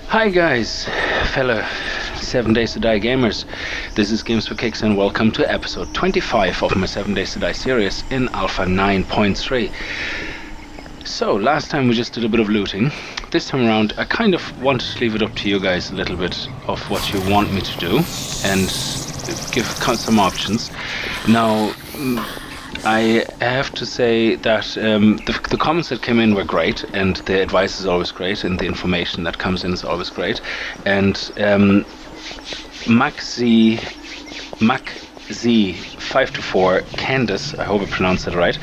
Hi guys, fellow 7 Days to Die gamers. This is Games for Kicks and welcome to episode 25 of my 7 Days to Die series in Alpha 9.3. So, last time we just did a bit of looting. This time around I kind of wanted to leave it up to you guys a little bit of what you want me to do and give some options. Now, I have to say that the comments that came in were great, and the advice is always great, and the information that comes in is always great. And MacZ524 Candace, I hope I pronounced that right,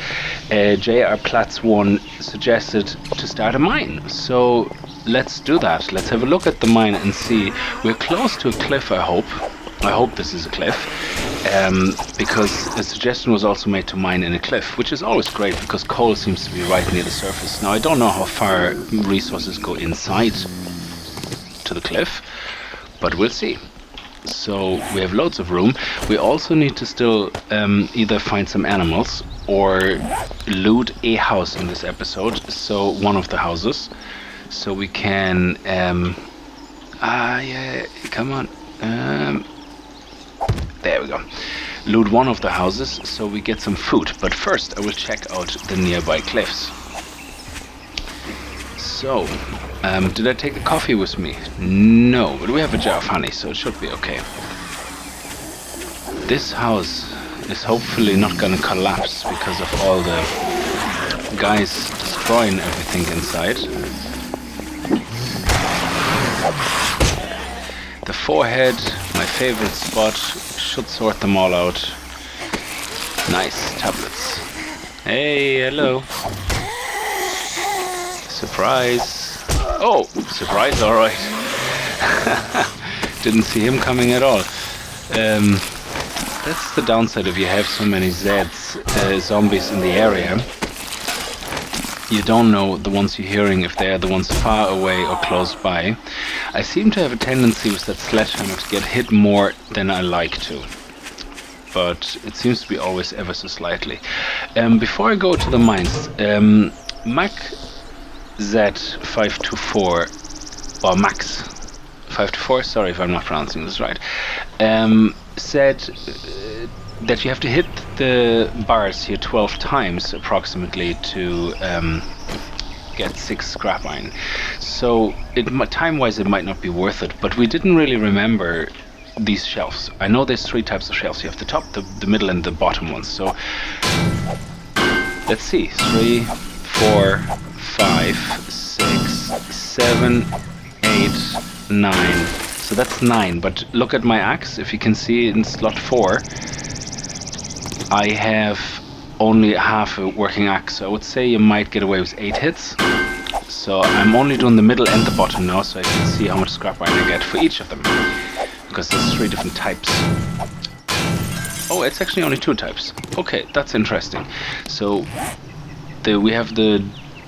JR Platz 1 suggested to start a mine. So let's do that. Let's have a look at the mine and see. We're close to a cliff, I hope. I hope this is a cliff. Because a suggestion was also made to mine in a cliff, which is always great because coal seems to be right near the surface. Now I don't know how far resources go inside to the cliff, but we'll see. So we have loads of room. We also need to still either find some animals or loot a house in this episode, so one of the houses, so we can come on, there we go. Loot one of the houses so we get some food. But first I will check out the nearby cliffs. So, did I take the coffee with me? No, but we have a jar of honey, so it should be okay. This house is hopefully not gonna collapse because of all the guys destroying everything inside. The forehead, my favorite spot, should sort them all out. Nice tablets. Hey, hello. Surprise. Oh, surprise, alright. Didn't see him coming at all. That's the downside if you have so many zombies in the area. You don't know the ones you're hearing if they are the ones far away or close by. I seem to have a tendency with that sledgehammer to get hit more than I like to. But it seems to be always ever so slightly. Before I go to the mines, MacZ524, or Max524, sorry if I'm not pronouncing this right, said that you have to hit the bars here 12 times approximately to get 6 scrap iron. So time-wise it might not be worth it, but we didn't really remember these shelves. I know there's 3 types of shelves. You have the top, the middle and the bottom ones. So let's see. 3, 4, 5, 6, 7, 8, 9. So that's 9, but look at my axe. If you can see in slot 4 I have only half a working axe, so I would say you might get away with 8 hits. So I'm only doing the middle and the bottom now, so I can see how much scrap iron I get for each of them, because there's 3 different types. Oh, it's actually only 2 types. Okay, that's interesting. So we have the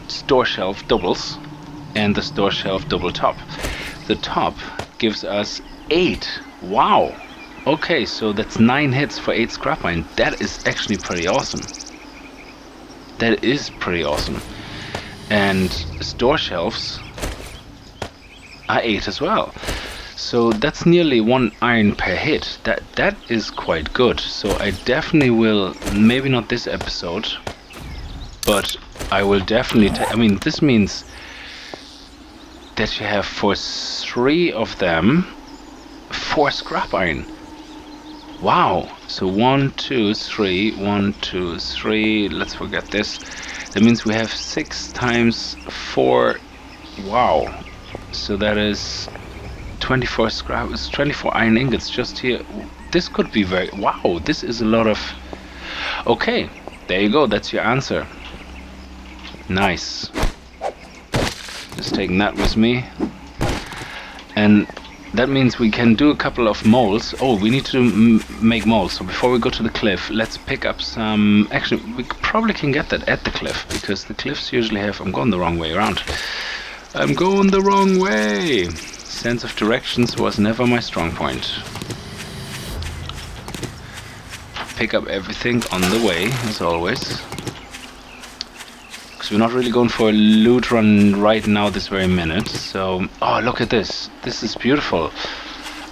store shelf doubles and the store shelf double top. The top gives us 8. Wow. Okay, so that's 9 hits for 8 scrap iron. That is actually pretty awesome. That is pretty awesome. And store shelves are 8 as well. So that's nearly 1 iron per hit. That is quite good. So I definitely will, maybe not this episode, but I will definitely I mean, this means that you have for 3 of them 4 scrap iron. Wow. So 1, 2, 3, 1, 2, 3. Let's forget this. That means we have 6 times 4. Wow. So that is 24 scrap. It's 24 iron ingots just here. This could be very. Wow. This is a lot of. Okay. There you go. That's your answer. Nice. Just taking that with me. And that means we can do a couple of moles. Oh, we need to make moles. So before we go to the cliff, let's pick up some. Actually, we probably can get that at the cliff, because the cliffs usually have. I'm going the wrong way around. I'm going the wrong way. Sense of directions was never my strong point. Pick up everything on the way, as always. because we're not really going for a loot run right now this very minute. So, oh, look at this. This is beautiful.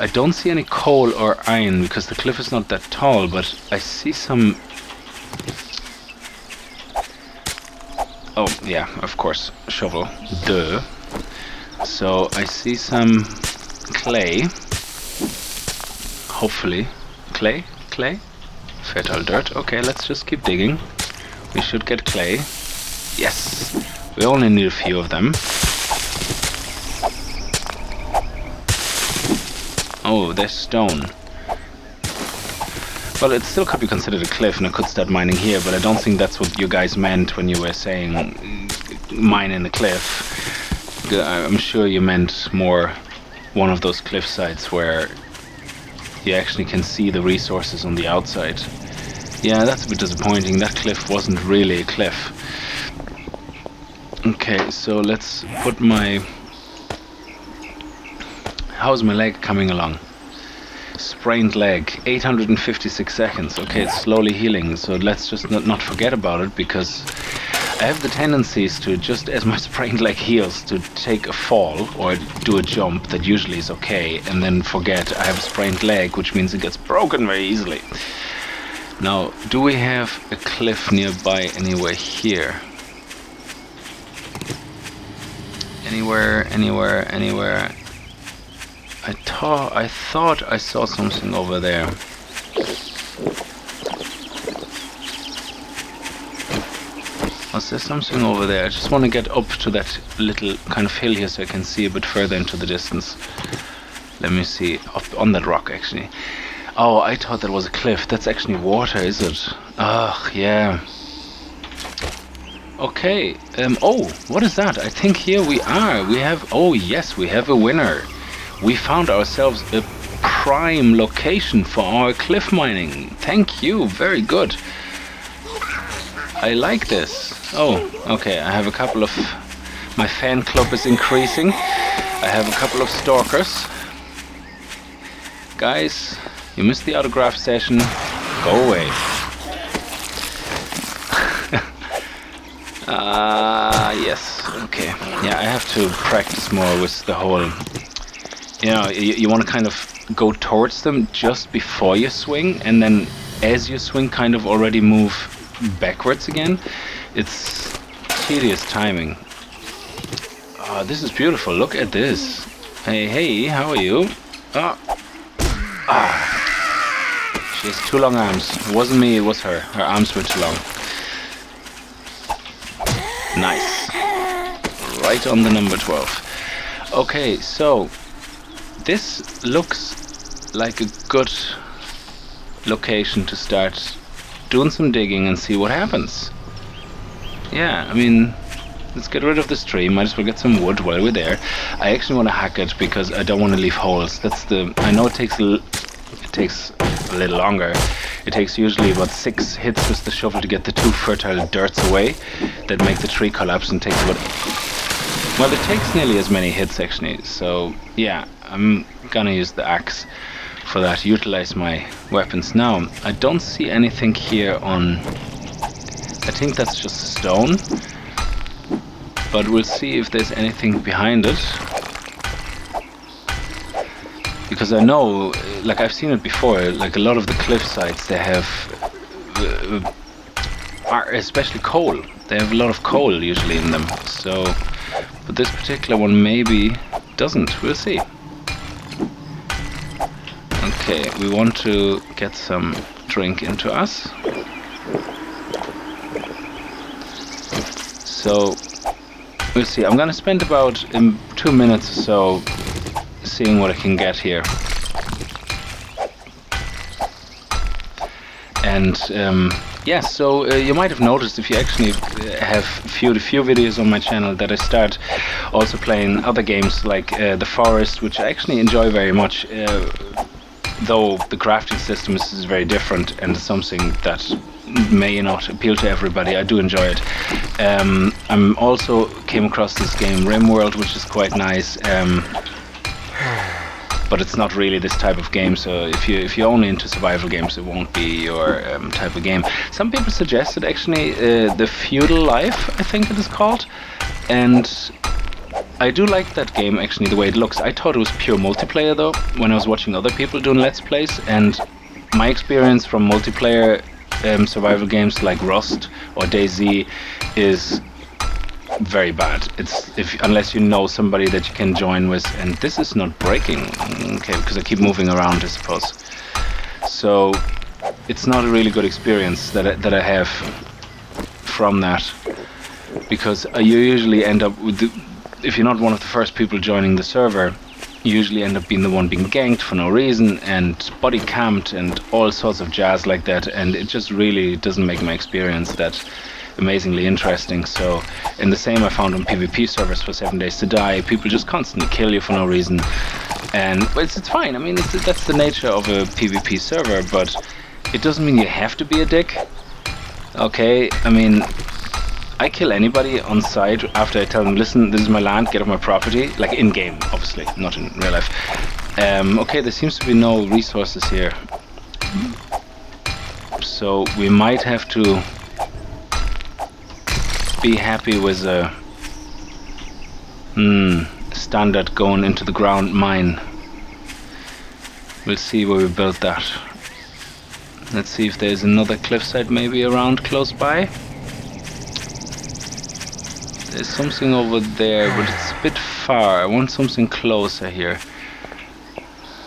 I don't see any coal or iron because the cliff is not that tall, but I see some... Oh, yeah, of course, shovel. Duh. So, I see some clay. Hopefully. Clay? Clay? Fertile dirt. Okay, let's just keep digging. We should get clay. Yes! We only need a few of them. Oh, there's stone. Well, it still could be considered a cliff and I could start mining here, but I don't think that's what you guys meant when you were saying mine in the cliff. I'm sure you meant more one of those cliff sites where you actually can see the resources on the outside. Yeah, that's a bit disappointing. That cliff wasn't really a cliff. Okay, so let's put my... How's my leg coming along? Sprained leg, 856 seconds. Okay, it's slowly healing, so let's just not forget about it, because I have the tendencies to, just as my sprained leg heals, to take a fall or do a jump that usually is okay, and then forget I have a sprained leg, which means it gets broken very easily. Now, do we have a cliff nearby anywhere here? Anywhere? I thought I saw something over there. Was there something over there? I just want to get up to that little kind of hill here so I can see a bit further into the distance. Let me see. Up on that rock, actually. Oh, I thought that was a cliff. That's actually water, is it? Ugh, yeah. Okay. Oh, what is that? I think here we are. We have... Oh, yes, we have a winner. We found ourselves a prime location for our cliff mining. Thank you. Very good. I like this. Oh, okay. I have a couple of... My fan club is increasing. I have a couple of stalkers. Guys, you missed the autograph session. Go away. Yes. Okay. Yeah, I have to practice more with the whole... You know, you want to kind of go towards them just before you swing, and then as you swing kind of already move backwards again. It's tedious timing. Oh, this is beautiful. Look at this. Hey, how are you? She has too long arms. It wasn't me, it was her. Her arms were too long. Nice. Right on the number 12. Okay, so this looks like a good location to start doing some digging and see what happens. Yeah, I mean, let's get rid of this tree. Might as well get some wood while we're there. I actually want to hack it because I don't want to leave holes. That's the... I know it takes a little longer. It takes usually about 6 hits with the shovel to get the 2 fertile dirts away that make the tree collapse, and takes about... Well, it takes nearly as many hits actually. So yeah, I'm gonna use the axe for that. Utilize my weapons. Now, I don't see anything here on... I think that's just stone. But we'll see if there's anything behind it. Because I know, like I've seen it before, like a lot of the cliff sites, they have, especially coal. They have a lot of coal usually in them. So, but this particular one maybe doesn't. We'll see. Okay, we want to get some drink into us. So, we'll see. I'm gonna spend about 2 minutes or so seeing what I can get here. And yeah, so you might have noticed, if you actually have viewed a few videos on my channel, that I start also playing other games like The Forest, which I actually enjoy very much, though the crafting system is very different and something that may not appeal to everybody. I do enjoy it. I'm also came across this game RimWorld, which is quite nice. but it's not really this type of game. So if you're only into survival games, it won't be your type of game. Some people suggested actually the Feudal Life, I think it is called, and I do like that game actually, the way it looks. I thought it was pure multiplayer though when I was watching other people doing Let's Plays, and my experience from multiplayer survival games like Rust or DayZ is very bad. It's unless you know somebody that you can join with, and this is not breaking, okay, because I keep moving around, I suppose. So it's not a really good experience that I have from that, because you usually end up with if you're not one of the first people joining the server, you usually end up being the one being ganked for no reason and body camped and all sorts of jazz like that, and it just really doesn't make my experience that amazingly interesting. So, and the same I found on PvP servers for 7 Days to Die. People just constantly kill you for no reason, and it's fine. I mean, that's the nature of a PvP server, but it doesn't mean you have to be a dick. Okay, I mean, I kill anybody on site after I tell them, listen, this is my land, get off my property, like in game, obviously, not in real life. Okay, there seems to be no resources here, so we might have to be happy with a standard going into the ground mine. We'll see where we build that. Let's see if there's another cliffside maybe around close by. There's something over there, but it's a bit far. I want something closer here.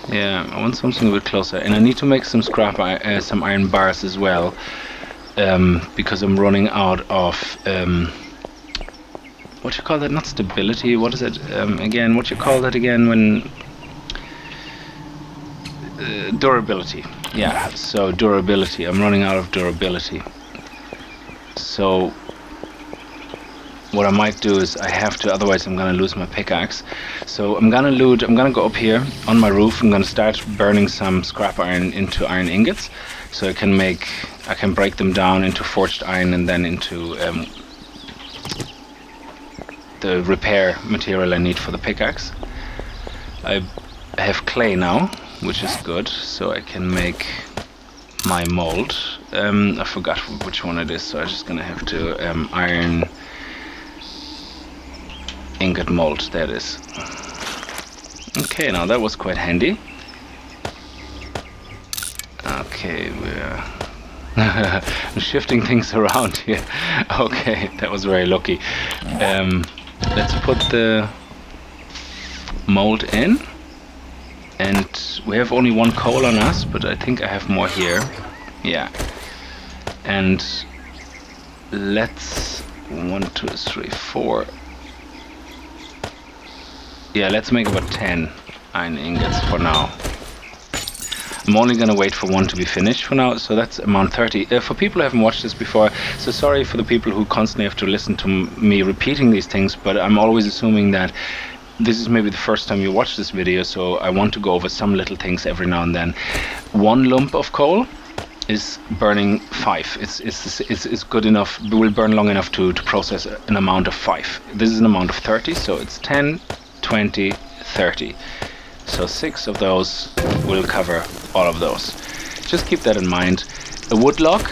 Yeah, I want something a bit closer, and I need to make some some iron bars as well. Because I'm running out of what you call that? Not stability. What is it again? What you call that again? When durability. Yeah. So durability. I'm running out of durability. So what I might do is I have to. Otherwise, I'm gonna lose my pickaxe. So I'm gonna go up here on my roof. I'm gonna start burning some scrap iron into iron ingots, so I can break them down into forged iron and then into the repair material I need for the pickaxe. I have clay now, which is good, so I can make my mold. I forgot which one it is, so I'm just gonna have to iron ingot mold. There it is. Okay, now that was quite handy. Okay, we're I'm shifting things around here. Okay, that was very lucky. Let's put the mold in, and we have only one coal on us, but I think I have more here. Yeah, and let's 1, 2, 3, 4. Yeah, let's make about 10 iron ingots for now. I'm only gonna wait for one to be finished for now, so that's amount 30. For people who haven't watched this before, so sorry for the people who constantly have to listen to me repeating these things, but I'm always assuming that this is maybe the first time you watch this video, so I want to go over some little things every now and then. One lump of coal is burning 5. It's good enough, will burn long enough to process an amount of 5. This is an amount of 30, so it's 10, 20, 30. So 6 of those will cover all of those. Just keep that in mind. A wood log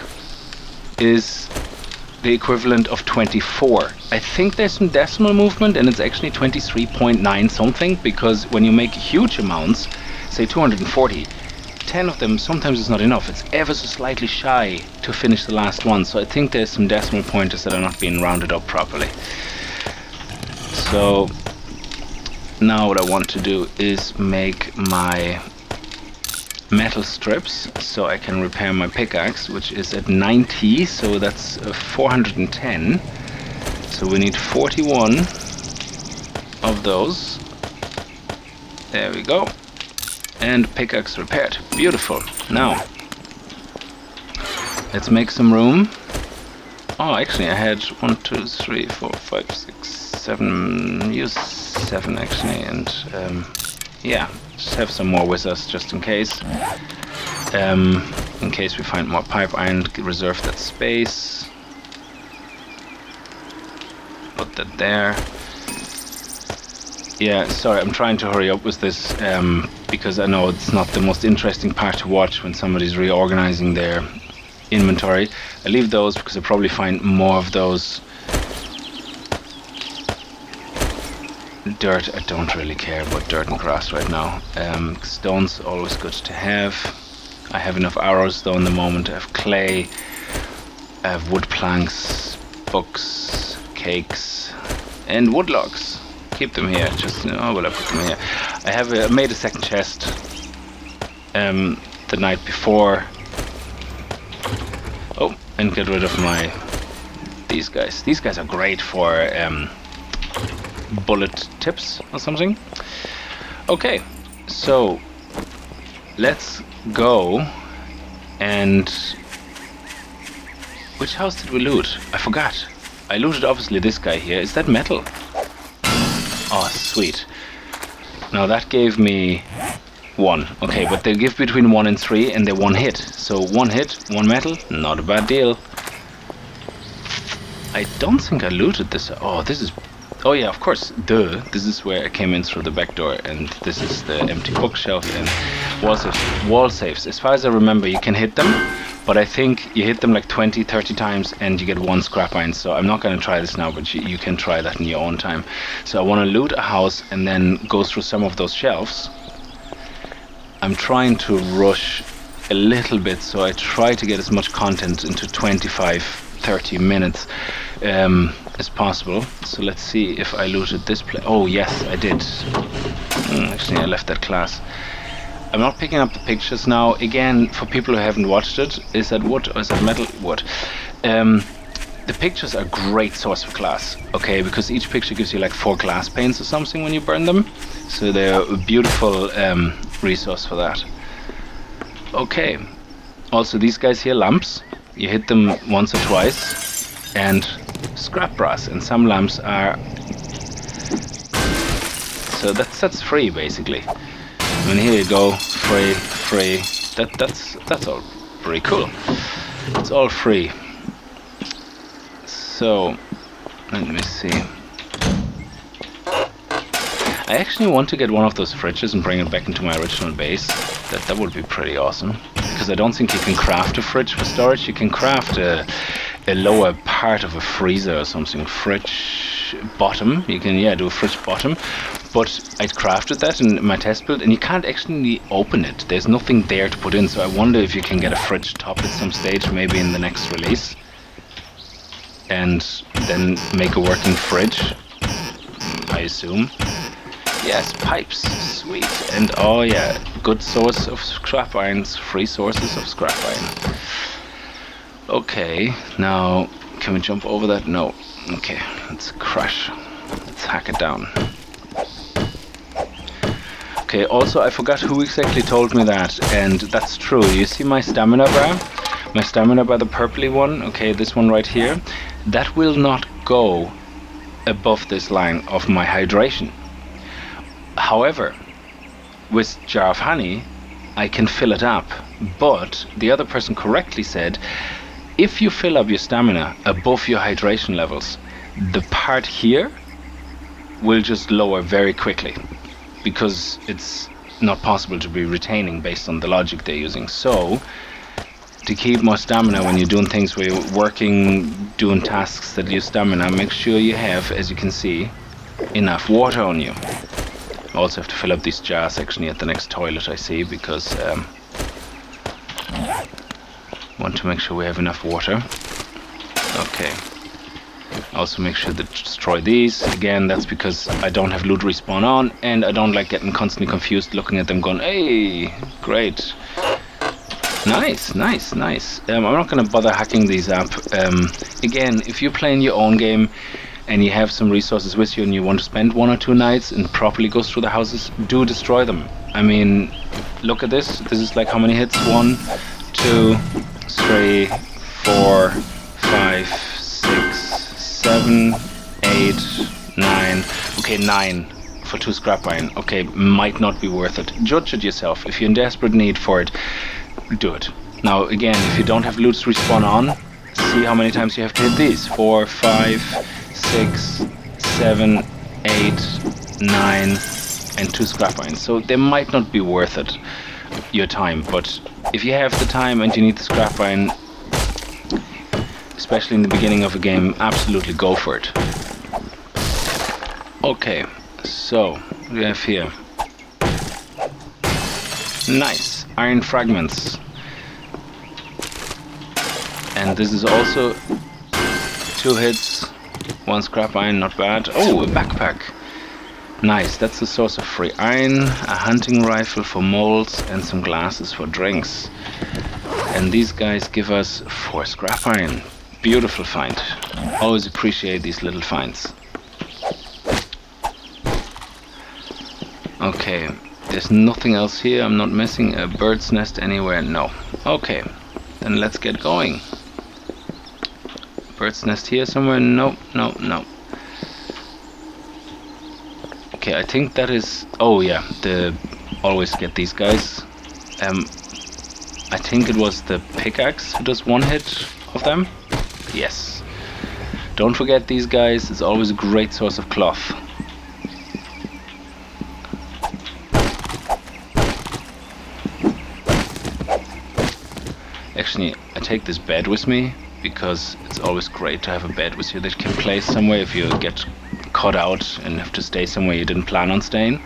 is the equivalent of 24. I think there's some decimal movement, and it's actually 23.9 something, because when you make huge amounts, say 240, 10 of them, sometimes it's not enough. It's ever so slightly shy to finish the last one. So I think there's some decimal pointers that are not being rounded up properly. So now what I want to do is make my metal strips so I can repair my pickaxe, which is at 90, so that's 410. So we need 41 of those. There we go. And pickaxe repaired. Beautiful. Now let's make some room. Oh, actually I had 1, 2, 3, 4, 5, 6, 7, use 7 actually, and yeah, just have some more with us just in case. In case we find more pipe iron, reserve that space. Put that there. Yeah, sorry, I'm trying to hurry up with this because I know it's not the most interesting part to watch when somebody's reorganizing their inventory. I leave those because I probably find more of those. Dirt, I don't really care about dirt and grass right now. Stone's always good to have. I have enough arrows though in the moment. I have clay, I have wood planks, books, cakes, and wood logs. Keep them here, just, oh, will I put them here? I have made a second chest the night before. Oh, and get rid of these guys. These guys are great for bullet tips or something. Okay, so let's go. And which house did we loot? I forgot. I looted obviously this guy here. Is that metal? Oh, sweet. Now that gave me 1. Okay, but they give between 1 and 3 and they're 1 hit. So 1 hit, 1 metal, not a bad deal. I don't think I looted this. Oh, this is... Oh yeah, of course, duh. This is where I came in through the back door, and this is the empty bookshelf and wall safes. As far as I remember, you can hit them, but I think you hit them like 20, 30 times and you get 1 scrap iron. So I'm not going to try this now, but you can try that in your own time. So I want to loot a house and then go through some of those shelves. I'm trying to rush a little bit, so I try to get as much content into 25-30 minutes as possible. So let's see if I looted this place. Oh yes, I did. Actually, I left that class. I'm not picking up the pictures now. Again, for people who haven't watched it, is that wood or is that metal? Wood. The pictures are a great source of glass, okay, because each picture gives you like 4 glass panes or something when you burn them. So they're a beautiful resource for that. Okay. Also, these guys here, lamps. You hit them once or twice, and scrap brass. And some lamps are. So that's free basically. And here you go, free. That's all pretty cool. It's all free. So let me see. I actually want to get one of those fridges and bring it back into my original base. That would be pretty awesome. Because I don't think you can craft a fridge for storage. You can craft a lower part of a freezer or something. Fridge bottom. You can, yeah, do a fridge bottom. But I crafted that in my test build and you can't actually open it. There's nothing there to put in. So I wonder if you can get a fridge top at some stage, maybe in the next release. And then make a working fridge, I assume. Yes, pipes, sweet. And oh yeah, good source of scrap irons, free sources of scrap iron. Okay, now can we jump over that? No. Okay, let's crash. Let's hack it down. Okay, also I forgot who exactly told me that, and that's true. You see my stamina bar? My stamina bar, the purpley one, okay, this one right here, that will not go above this line of my hydration. However, with jar of honey, I can fill it up. But the other person correctly said, if you fill up your stamina above your hydration levels, the part here will just lower very quickly, because it's not possible to be retaining based on the logic they're using. So, to keep more stamina when you're doing things where you're working, doing tasks that use stamina, make sure you have, as you can see, enough water on you. I also have to fill up these jars actually at the next toilet I see, because want to make sure we have enough water. Okay. Also make sure to destroy these. Again, that's because I don't have loot respawn on, and I don't like getting constantly confused looking at them going, hey, great. Nice. I'm not going to bother hacking these up. Again, if you're playing your own game and you have some resources with you and you want to spend 1 or 2 nights and properly go through the houses, do destroy them. I mean, look at this. This is like how many hits? 1, 2, 3, 4, 5, 6, 7, 8, 9. Okay, 9 for 2 scrap iron. Okay, might not be worth it. Judge it yourself. If you're in desperate need for it, do it. Now again, if you don't have loots respawn on, see how many times you have to hit these. 4, 5, 6, 7, 8, 9, and 2 scrap irons. So they might not be worth it, your time, but if you have the time and you need the scrap iron, especially in the beginning of a game, absolutely go for it. Okay, so what do we have here? Nice, iron fragments. And this is also 2 hits, 1 scrap iron, not bad. Oh, a backpack. Nice, that's the source of free iron, a hunting rifle for molds, and some glasses for drinks. And these guys give us 4 scrap iron. Beautiful find. Always appreciate these little finds. Okay, there's nothing else here. I'm not missing a bird's nest anywhere. No. Okay, then let's get going. Bird's nest here somewhere? No, no, no. Okay, I think that is... Oh yeah, always get these guys. I think it was the pickaxe who does 1 hit of them. Yes. Don't forget these guys. It's always a great source of cloth. Actually, I take this bed with me because it's always great to have a bed with you that you can place somewhere if you get caught out and have to stay somewhere you didn't plan on staying.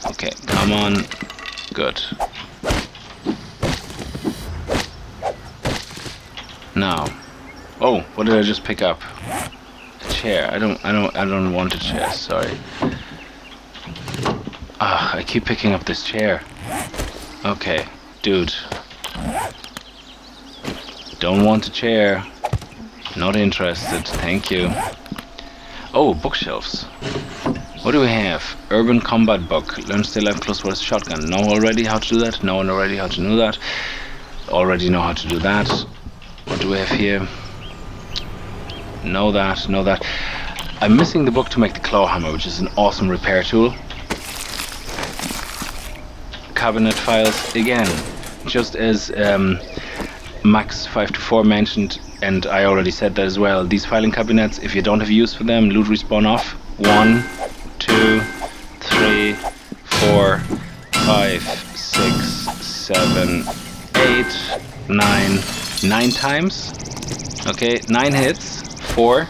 Okay, come on. Good. Now. Oh, what did I just pick up? A chair. I don't want a chair, sorry. Ah, I keep picking up this chair. Okay, dude. Don't want a chair. Not interested, thank you. Oh, bookshelves. What do we have? Urban Combat Book. Learn to stay alive close with a shotgun. Know already how to do that? Know already how to do that? Already know how to do that. What do we have here? Know that, know that. I'm missing the book to make the claw hammer, which is an awesome repair tool. Cabinet files, again, just as Max524 mentioned, and I already said that as well. These filing cabinets, if you don't have use for them, loot respawn off. 1, 2, 3, 4, 5, 6, 7, 8, 9. 9 times. Okay, 9 hits. 4,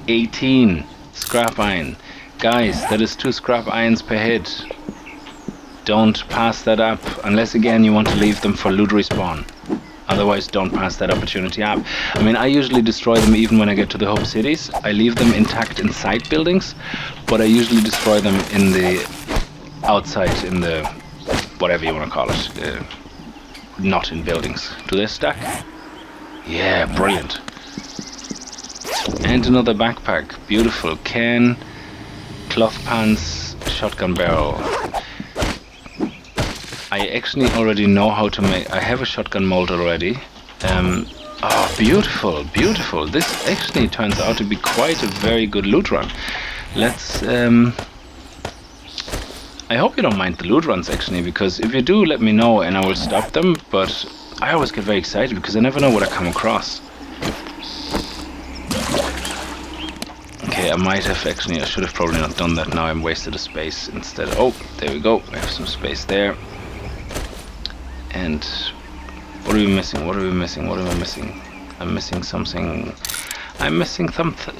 18 scrap iron. Guys, that is 2 scrap irons per hit. Don't pass that up, unless again you want to leave them for loot respawn. Otherwise, don't pass that opportunity up. I mean, I usually destroy them even when I get to the hub cities. I leave them intact inside buildings, but I usually destroy them in the outside, in the whatever you want to call it. Not in buildings. Do they stack? Yeah, brilliant. And another backpack. Beautiful. Can, cloth pants, shotgun barrel. I actually already know how to make... I have a shotgun mold already. Oh, beautiful, beautiful. This actually turns out to be quite a very good loot run. Let's... I hope you don't mind the loot runs, actually, because if you do, let me know and I will stop them. But I always get very excited because I never know what I come across. Okay, I might have actually... I should have probably not done that now. I'm wasted a space instead. Oh, there we go. I have some space there. And what are we missing? What are we missing? What am I missing? I'm missing something. I'm missing something.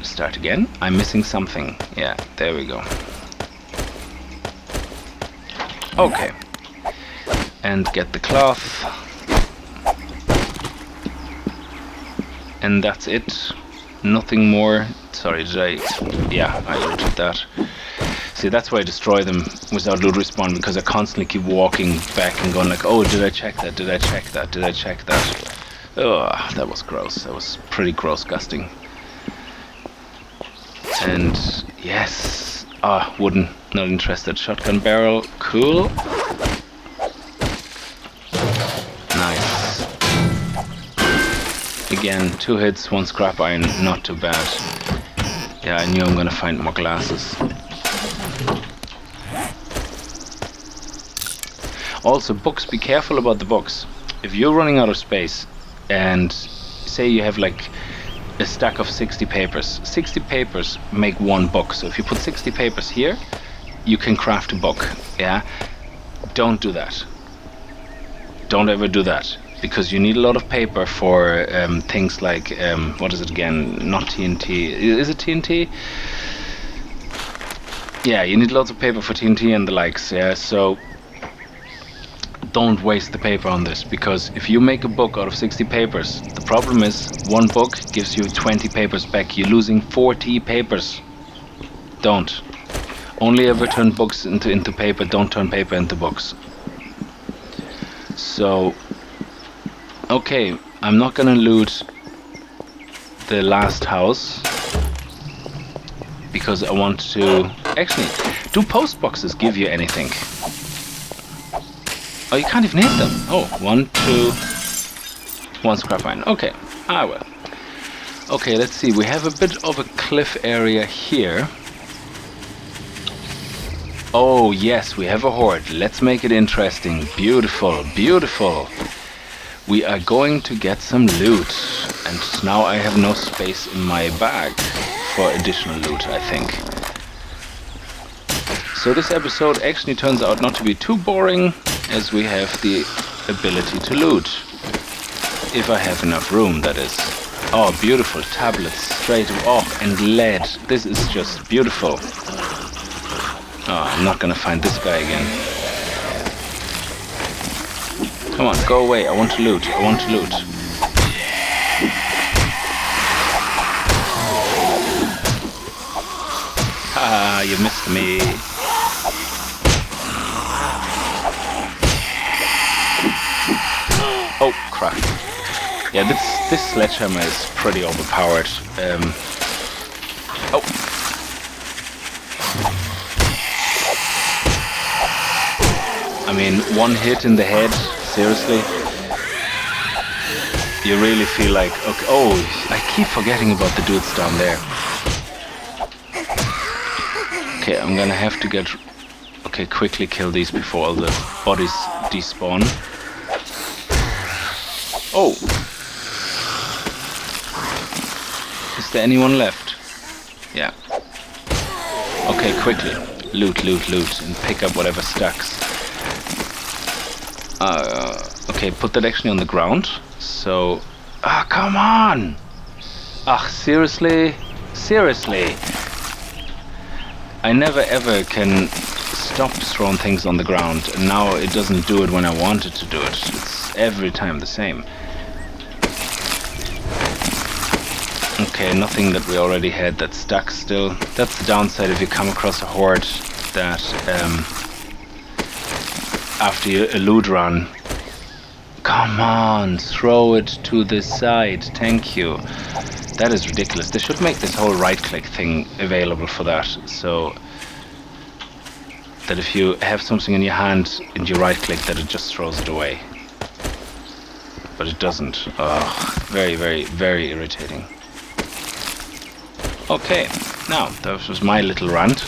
Start again. I'm missing something. Yeah, there we go. Okay. And get the cloth. And that's it. Nothing more. Sorry, did I... Yeah, I looted that. See, that's why I destroy them without loot respawn, because I constantly keep walking back and going like, oh, did I check that? Did I check that? Did I check that? Oh, that was gross. That was pretty gross gusting. And yes. Ah, wooden. Not interested. Shotgun barrel. Cool. Nice. Again, 2 hits, 1 scrap iron. Not too bad. Yeah, I knew I'm gonna find more glasses. Also, books, be careful about the books. if you're running out of space, and say you have like a stack of 60 papers, 60 papers make one book. So if you put 60 papers here, you can craft a book. Yeah, don't do that. Don't ever do that, because you need a lot of paper for things like what is it again? Not TNT. Is it TNT? Yeah, you need lots of paper for TNT and the likes. Yeah, so don't waste the paper on this, because if you make a book out of 60 papers, the problem is one book gives you 20 papers back. You're losing 40 papers. Don't. Only ever turn books into paper. Don't turn paper into books. So, okay, I'm not gonna loot the last house, because I want to... Actually, do post boxes give you anything? Oh, you can't even hit them. Oh, 1, 2, 1 scrap iron. Okay, I will. Okay, let's see. We have a bit of a cliff area here. Oh, yes, we have a horde. Let's make it interesting. Beautiful, beautiful. We are going to get some loot. And now I have no space in my bag for additional loot, I think. So this episode actually turns out not to be too boring, as we have the ability to loot. If I have enough room, that is. Oh, beautiful tablets, straight off, and lead. This is just beautiful. Oh, I'm not gonna find this guy again. Come on, go away. I want to loot. I want to loot. Ah, you missed me. Oh, crap. Yeah, this sledgehammer is pretty overpowered. Oh. I mean, one hit in the head, seriously? You really feel like, okay, oh, I keep forgetting about the dudes down there. Okay, I'm gonna have to get, okay, quickly kill these before all the bodies despawn. Oh! Is there anyone left? Yeah. Okay, quickly. Loot, loot, loot, and pick up whatever stacks. Okay, put that actually on the ground. So... Ah, come on! Ah, seriously? Seriously? I never ever can stop throwing things on the ground, and now it doesn't do it when I want it to do it. It's every time the same. Okay, nothing that we already had that's stuck still. That's the downside if you come across a horde that after a loot run. Come on, throw it to the side. Thank you. That is ridiculous. They should make this whole right-click thing available for that, so that if you have something in your hand and you right-click, that it just throws it away. But it doesn't. Ugh, very, very, very irritating. Okay, now that was my little rant.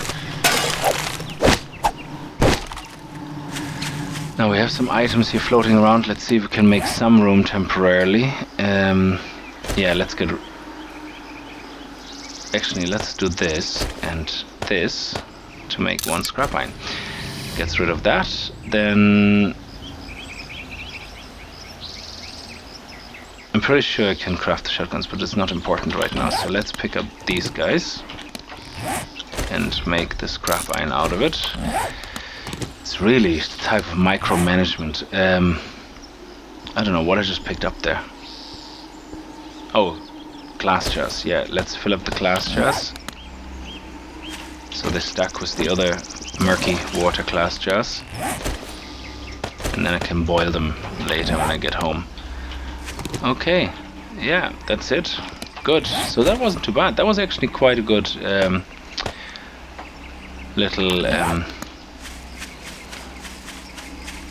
Now we have some items here floating around. Let's see if we can make some room temporarily. Yeah, let's get... Actually, let's do this and this to make one scrap iron. Gets rid of that. Then... I'm pretty sure I can craft the shotguns, but it's not important right now. So let's pick up these guys and make the scrap iron out of it. It's really the type of micromanagement. I don't know what I just picked up there. Oh, glass jars. Yeah, let's fill up the glass jars. So they stack with the other murky water glass jars. And then I can boil them later when I get home. Okay, yeah, that's it. Good. So that wasn't too bad. That was actually quite a good little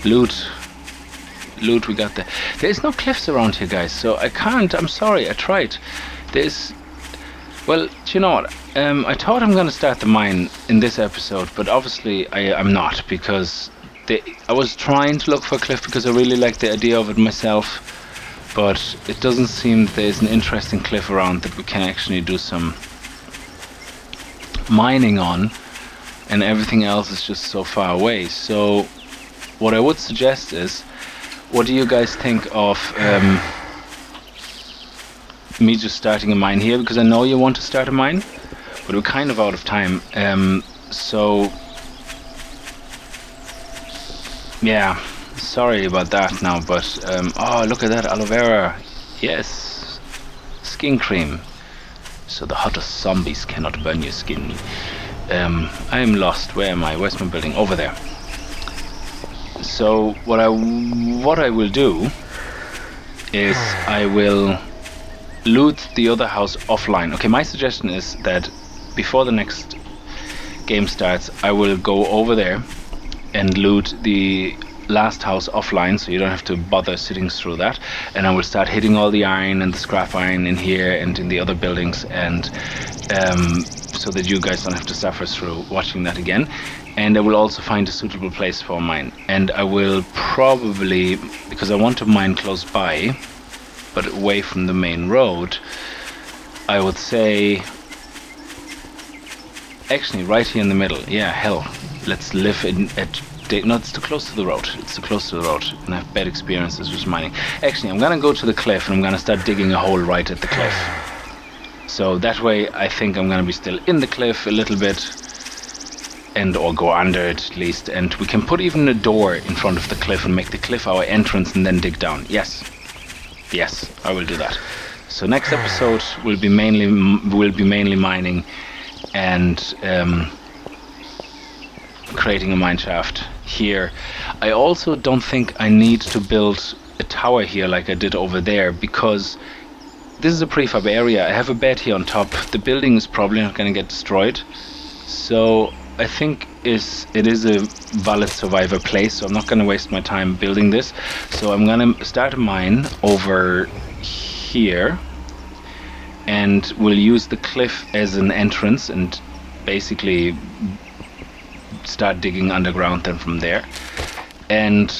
loot we got there. There's no cliffs around here, guys, so I can't. I'm sorry, I tried. There's... Well, do you know what? I thought I'm going to start the mine in this episode, but obviously I'm not, because I was trying to look for a cliff because I really like the idea of it myself, but it doesn't seem there's an interesting cliff around that we can actually do some mining on, and everything else is just so far away. So what I would suggest is, what do you guys think of me just starting a mine here? Because I know you want to start a mine, but we're kind of out of time. So yeah, sorry about that now, but oh, look at that aloe vera. Yes, skin cream, so the hottest zombies cannot burn your skin. I am lost. Where am I? Where's my building? Over there. So what I will do is I will loot the other house offline. Okay, my suggestion is that before the next game starts, I will go over there and loot the last house offline, so you don't have to bother sitting through that, and I will start hitting all the iron and the scrap iron in here and in the other buildings, and so that you guys don't have to suffer through watching that again. And I will also find a suitable place for mine, and I will probably, because I want to mine close by but away from the main road, I would say actually right here in the middle. Yeah, hell, let's live no, it's too close to the road. It's too close to the road, and I have bad experiences with mining. Actually, I'm gonna go to the cliff and I'm gonna start digging a hole right at the cliff. So that way I think I'm gonna be still in the cliff a little bit, and or go under it at least, and we can put even a door in front of the cliff and make the cliff our entrance and then dig down. Yes, I will do that. So next episode will be mainly mining and creating a mine shaft here. I also don't think I need to build a tower here like I did over there, because this is a prefab area. I have a bed here on top. The building is probably not going to get destroyed, so I think it is a valid survivor place, so I'm not going to waste my time building this. So I'm going to start a mine over here, and we'll use the cliff as an entrance and basically start digging underground then from there, and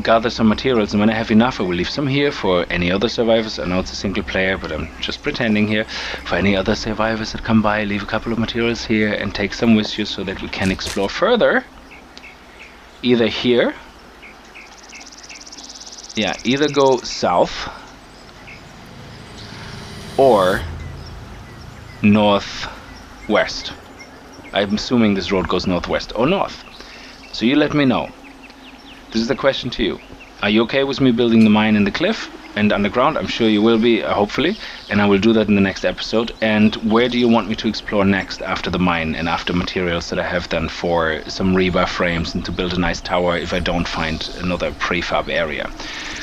gather some materials, and when I have enough I will leave some here for any other survivors. I know it's a single player, but I'm just pretending here. For any other survivors that come by, leave a couple of materials here and take some with you so that we can explore further. Either here, yeah, either go south or northwest. I'm assuming this road goes northwest or north, so you let me know. This is the question to you. Are you okay with me building the mine in the cliff and underground? I'm sure you will be, hopefully, and I will do that in the next episode. And where do you want me to explore next after the mine and after materials that I have done for some rebar frames and to build a nice tower if I don't find another prefab area?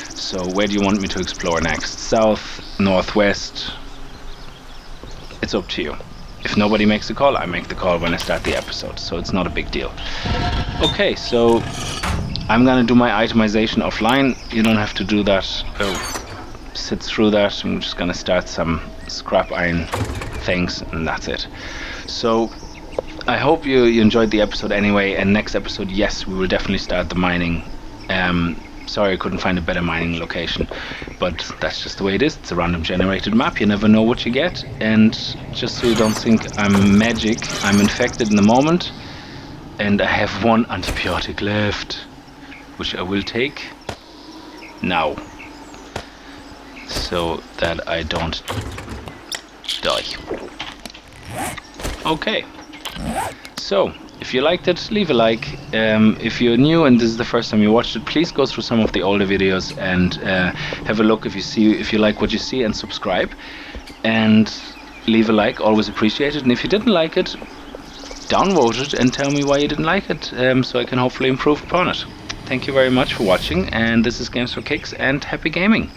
So where do you want me to explore next? South, northwest? It's up to you. If nobody makes the call, I make the call when I start the episode, so it's not a big deal. Okay, so I'm gonna do my itemization offline. You don't have to do that, sit through that. I'm just gonna start some scrap iron things, and that's it. So I hope you enjoyed the episode anyway, and next episode, yes, we will definitely start the mining. Sorry I couldn't find a better mining location, but that's just the way it is. It's a random generated map. You never know what you get, and just so you don't think I'm magic, I'm infected in the moment, and I have one antibiotic left, which I will take now, so that I don't die. Okay, so if you liked it, leave a like. If you're new and this is the first time you watched it, please go through some of the older videos and have a look if you like what you see, and subscribe and leave a like, always appreciated. And if you didn't like it, downvote it and tell me why you didn't like it, so I can hopefully improve upon it. Thank you very much for watching, and this is Games for Kicks, and happy gaming!